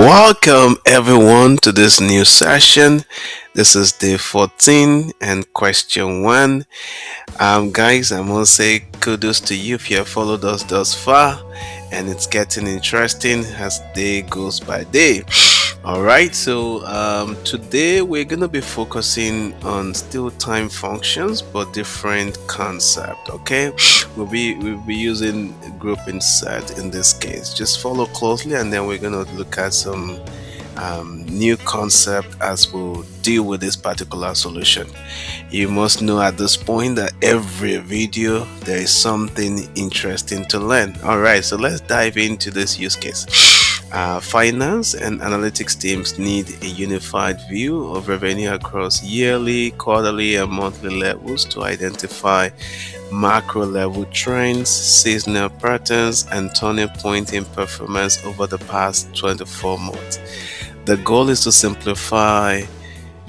Welcome everyone to this new session. This is day 14 and question 1. Guys, I must say kudos to you if you have followed us thus far, and it's getting interesting as day goes by day. All right, so today we're gonna be focusing on still time functions but different concept. Okay, we'll be using grouping set in this case. Just follow closely, and then we're gonna look at some new concept as we'll deal with this particular solution. You must know at this point that every video there is something interesting to learn. All right, so let's dive into this use case. Finance and analytics teams need a unified view of revenue across yearly, quarterly, and monthly levels to identify macro level trends, seasonal patterns, and turning point in performance over the past 24 months. The goal is to simplify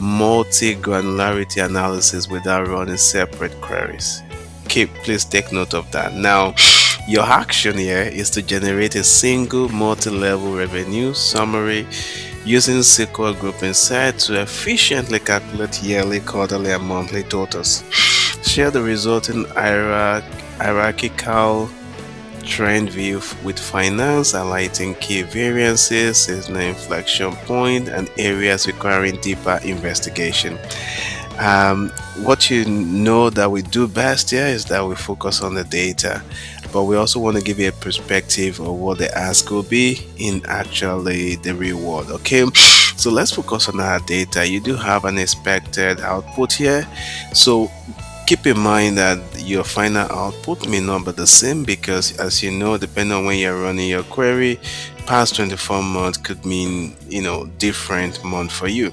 multi-granularity analysis without running separate queries. Please take note of that. Now, your action here is to generate a single multi-level revenue summary using SQL grouping set to efficiently calculate yearly, quarterly, and monthly totals. Share the resulting hierarchical trend view with finance, highlighting key variances, seasonal inflection point, and areas requiring deeper investigation. What you know that we do best here is that we focus on the data, but we also want to give you a perspective of what the ask will be in actually the reward. Okay, so let's focus on our data. You do have an expected output here, so keep in mind that your final output may not be the same because, as you know, depending on when you're running your query, past 24 months could mean different month for you.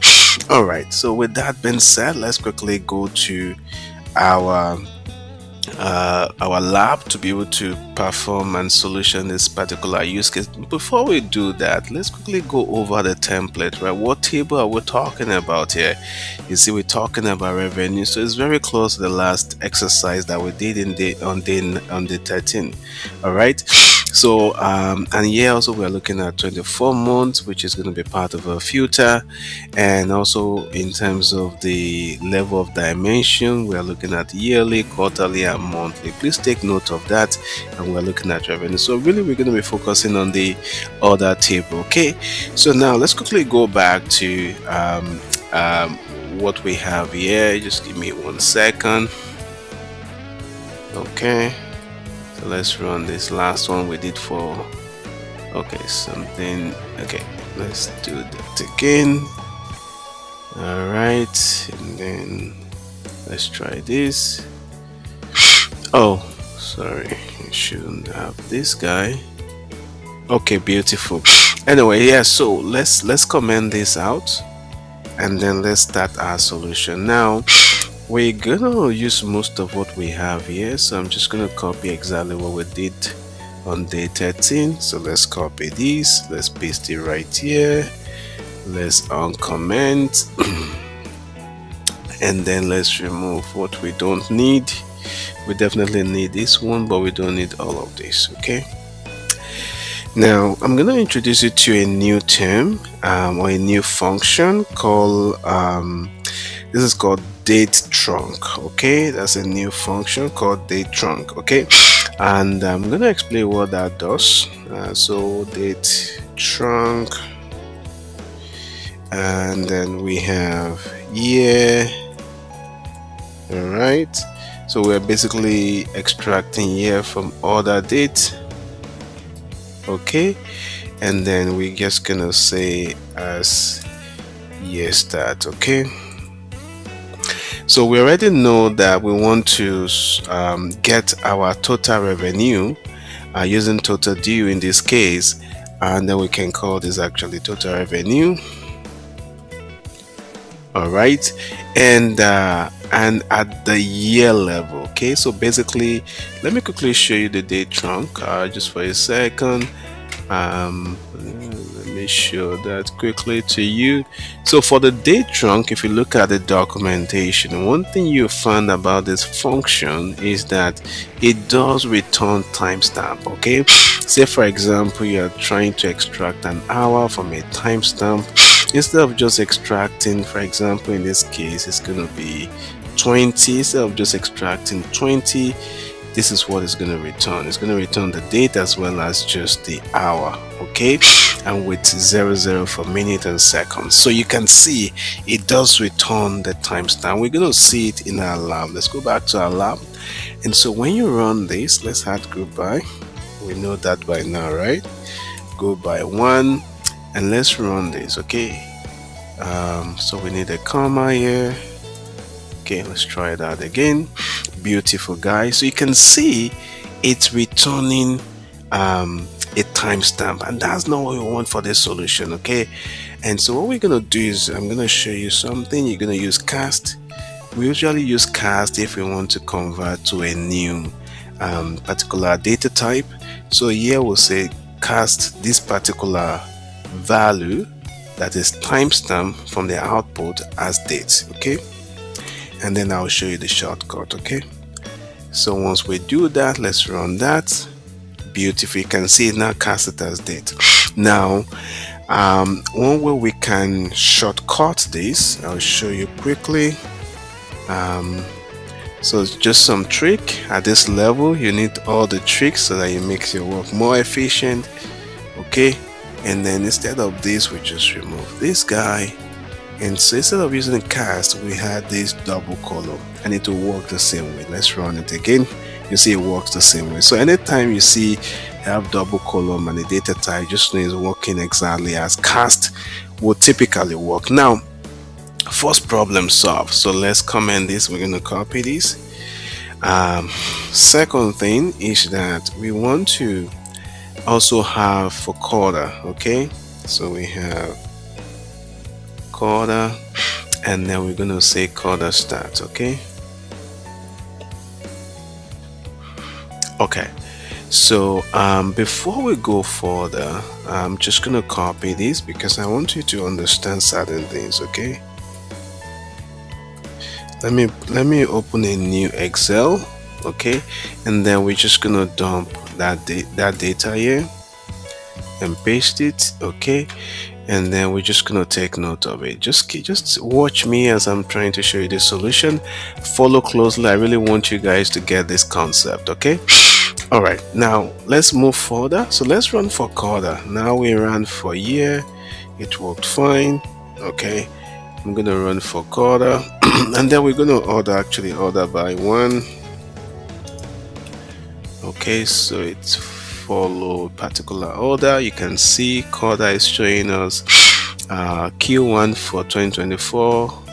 All right, so with that being said, let's quickly go to our our lab to be able to perform and solution this particular use case. Before we do that, let's quickly go over the template. Right, what table are we talking about here? You see, we're talking about revenue, so it's very close to the last exercise that we did on day 13. All right, so and here also we're looking at 24 months, which is going to be part of a filter, and also in terms of the level of dimension, we are looking at yearly, quarterly, and monthly. Please take note of that, and we're looking at revenue. So really we're going to be focusing on the other table. Okay, so now let's quickly go back to what we have here. Just give me 1 second. Okay, so let's run this last one we did for something. Okay, let's do that again. All right, and then let's try this. Oh, sorry, I shouldn't have this guy. Okay, beautiful. Anyway, yeah, so let's comment this out, and then let's start our solution. Now we're gonna use most of what we have here, so I'm just gonna copy exactly what we did on day 13. So let's copy this, let's paste it right here, let's uncomment and then let's remove what we don't need. We definitely need this one, but we don't need all of this. Okay, now I'm going to introduce you to a new term or a new function called this is called date trunk. Okay, that's a new function called date trunk. Okay, and I'm going to explain what that does. So date trunk, and then we have year. All right, so we're basically extracting year from order date. Okay, and then we're just gonna say as year start. Okay, so we already know that we want to get our total revenue using total due in this case, and then we can call this actually total revenue. All right, and at the year level. Okay, so basically let me quickly show you the date trunk just for a second. Let me me show that quickly to you. So for the date trunk, if you look at the documentation, one thing you find about this function is that it does return timestamp. Okay, say for example you are trying to extract an hour from a timestamp. Instead of just extracting, for example in this case it's going to be 20, instead of just extracting 20, this is what it's going to return. It's going to return the date as well as just the hour. Okay, and with 00 for minute and seconds. So you can see it does return the timestamp. We're going to see it in our lab. Let's go back to our lab. And so when you run this, let's add group by. We know that by now, right? Go by 1, and let's run this. Okay, so we need a comma here. Okay, let's try that again. Beautiful, guys. So you can see it's returning a timestamp, and that's not what we want for this solution. Okay, and so what we're gonna do is I'm gonna show you something. You're gonna use cast. We usually use cast if we want to convert to a new particular data type. So here we'll say cast this particular value, that is timestamp, from the output as date. Okay, and then I'll show you the shortcut. Okay, so once we do that, let's run that. Beautiful. You can see it now casted as date. Now one way we can shortcut this, I'll show you quickly. So it's just some trick. At this level you need all the tricks so that it makes your work more efficient. Okay, and then instead of this we just remove this guy, and so instead of using cast we had this double column, and it will work the same way. Let's run it again. You see it works the same way. So anytime you see you have double column and the data type, just know it's working exactly as cast would typically work. Now first problem solved. So let's comment this. We're going to copy this. Second thing is that we want to also have for quarter. Okay, so we have quarter, and then we're going to say quarter start. Okay, so before we go further, I'm just going to copy this because I want you to understand certain things. Okay, let me open a new Excel. Okay, and then we're just gonna dump that data here and paste it. Okay, and then we're just gonna take note of it. Just watch me as I'm trying to show you the solution. Follow closely. I really want you guys to get this concept. Okay, all right, now let's move further. So let's run for quarter. Now we ran for year, it worked fine. Okay, I'm gonna run for quarter and then we're gonna order by 1. Okay, so it's follow particular order. You can see quarter is showing us Q1 for 2024.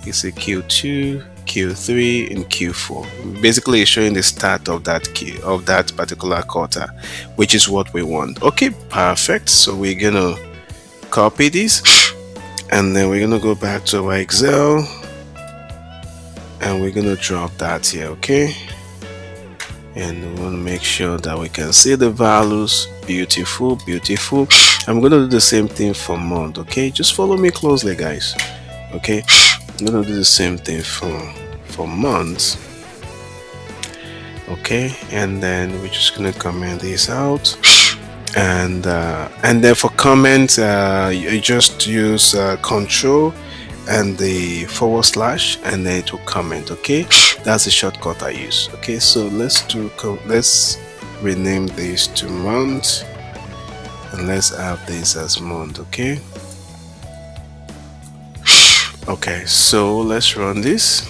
You see Q2, Q3, and Q4. Basically it's showing the start of that particular quarter, which is what we want. Okay, perfect. So we're gonna copy this, and then we're gonna go back to our Excel, and we're gonna drop that here. Okay, and we want to make sure that we can see the values. Beautiful. I'm gonna do the same thing for month. Okay, just follow me closely, guys. Okay, I'm gonna do the same thing for months. Okay, and then we're just gonna comment this out, and then for comment you just use control and the /, and then it will comment. Okay, that's the shortcut I use. Okay, so let's rename this to month, and let's have this as month. Okay, so let's run this.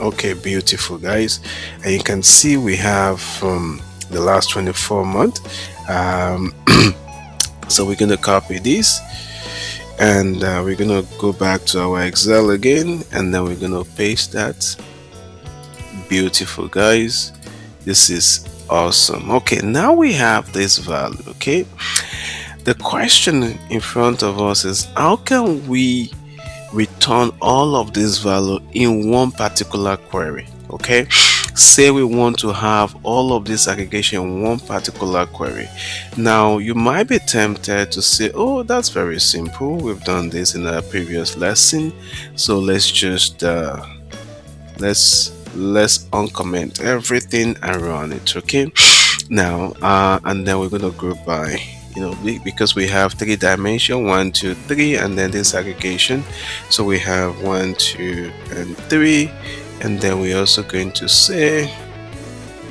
Okay, beautiful, guys, and you can see we have from the last 24 months. So we're gonna copy this, and we're gonna go back to our Excel again, and then we're gonna paste that. Beautiful, guys, this is awesome. Okay, now we have this value. Okay, the question in front of us is, how can we return all of this value in one particular query? Okay, say we want to have all of this aggregation in one particular query. Now you might be tempted to say, oh, that's very simple, we've done this in a previous lesson, so let's uncomment everything and run it. Okay, now and then we're going to group by, because we have three dimension, 1 2 3, and then this aggregation, so we have 1 2 and 3, and then we're also going to say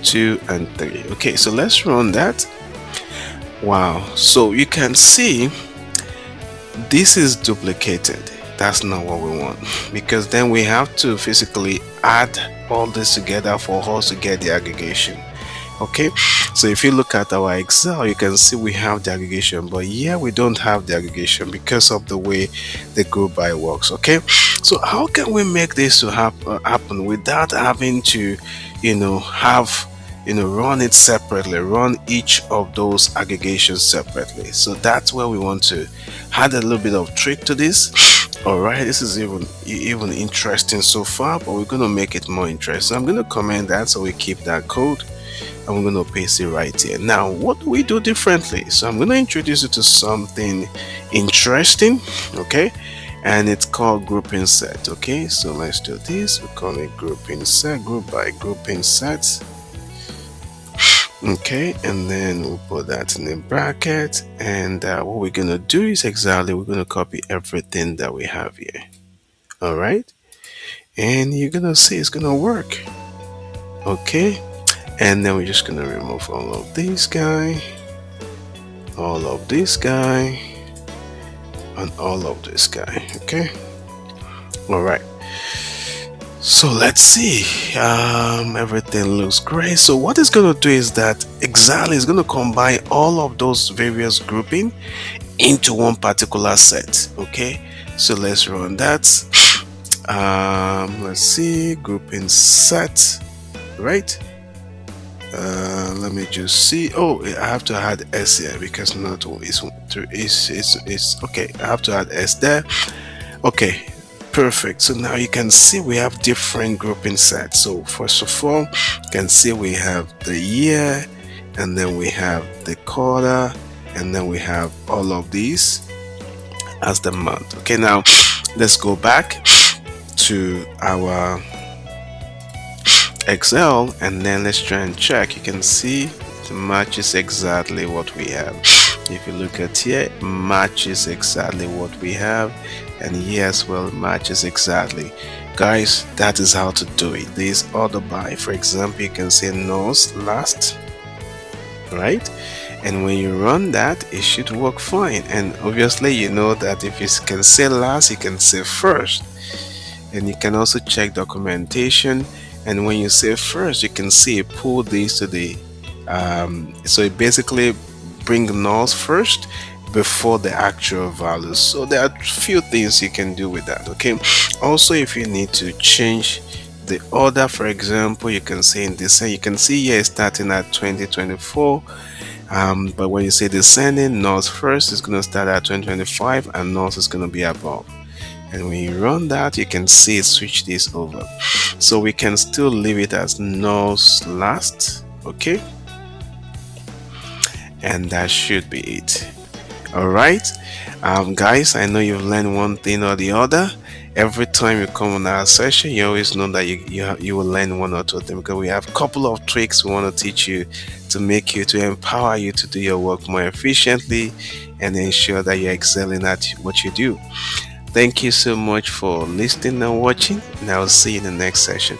2 and 3. Okay, so let's run that. Wow, so you can see this is duplicated. That's not what we want, because then we have to physically add all this together for us to get the aggregation. Okay, so if you look at our Excel, you can see we have the aggregation, but here we don't have the aggregation because of the way the group by works. Okay, so how can we make this to happen without having to have run it separately, run each of those aggregations separately? So that's where we want to add a little bit of trick to this. All right, this is even interesting so far, but we're going to make it more interesting. I'm going to comment that so we keep that code, and we're going to paste it right here. Now, what do we do differently? So I'm going to introduce you to something interesting, okay? And it's called grouping set. Okay, so let's do this. We call it grouping set, group by grouping set. Okay, and then we'll put that in the bracket, and what we're gonna do is we're gonna copy everything that we have here. All right, and you're gonna see it's gonna work. Okay, and then we're just gonna remove all of this guy, all of this guy, and all of this guy. Okay, all right. So let's see. Everything looks great. So what it's going to do is that exactly is going to combine all of those various grouping into one particular set. Okay, so let's run that. Let's see, grouping set, right? Let me just see. Oh, I have to add S here because not it's okay. I have to add S there. Okay, perfect. So now you can see we have different grouping sets. So first of all, you can see we have the year, and then we have the quarter, and then we have all of these as the month. Okay, now let's go back to our Excel, and then let's try and check. You can see it matches exactly what we have. If you look at here, it matches exactly what we have, and here as well it matches exactly. Guys, that is how to do it. This order by, for example, you can say north last, right? And when you run that, it should work fine. And obviously you know that if you can say last, you can say first, and you can also check documentation. And when you say first, you can see it pull these to the so it basically bring north first before the actual values. So there are a few things you can do with that. Okay, also if you need to change the order, for example, you can say in descent, you can see here it's starting at 2024, but when you say descending, north first is going to start at 2025, and north is going to be above. And when you run that, you can see it switch this over. So we can still leave it as north last. Okay, and that should be it. All right, guys, I know you've learned one thing or the other. Every time you come on our session, you always know that you will learn one or two things, because we have a couple of tricks we want to teach you to empower you to do your work more efficiently and ensure that you're excelling at what you do. Thank you so much for listening and watching, and I'll see you in the next session.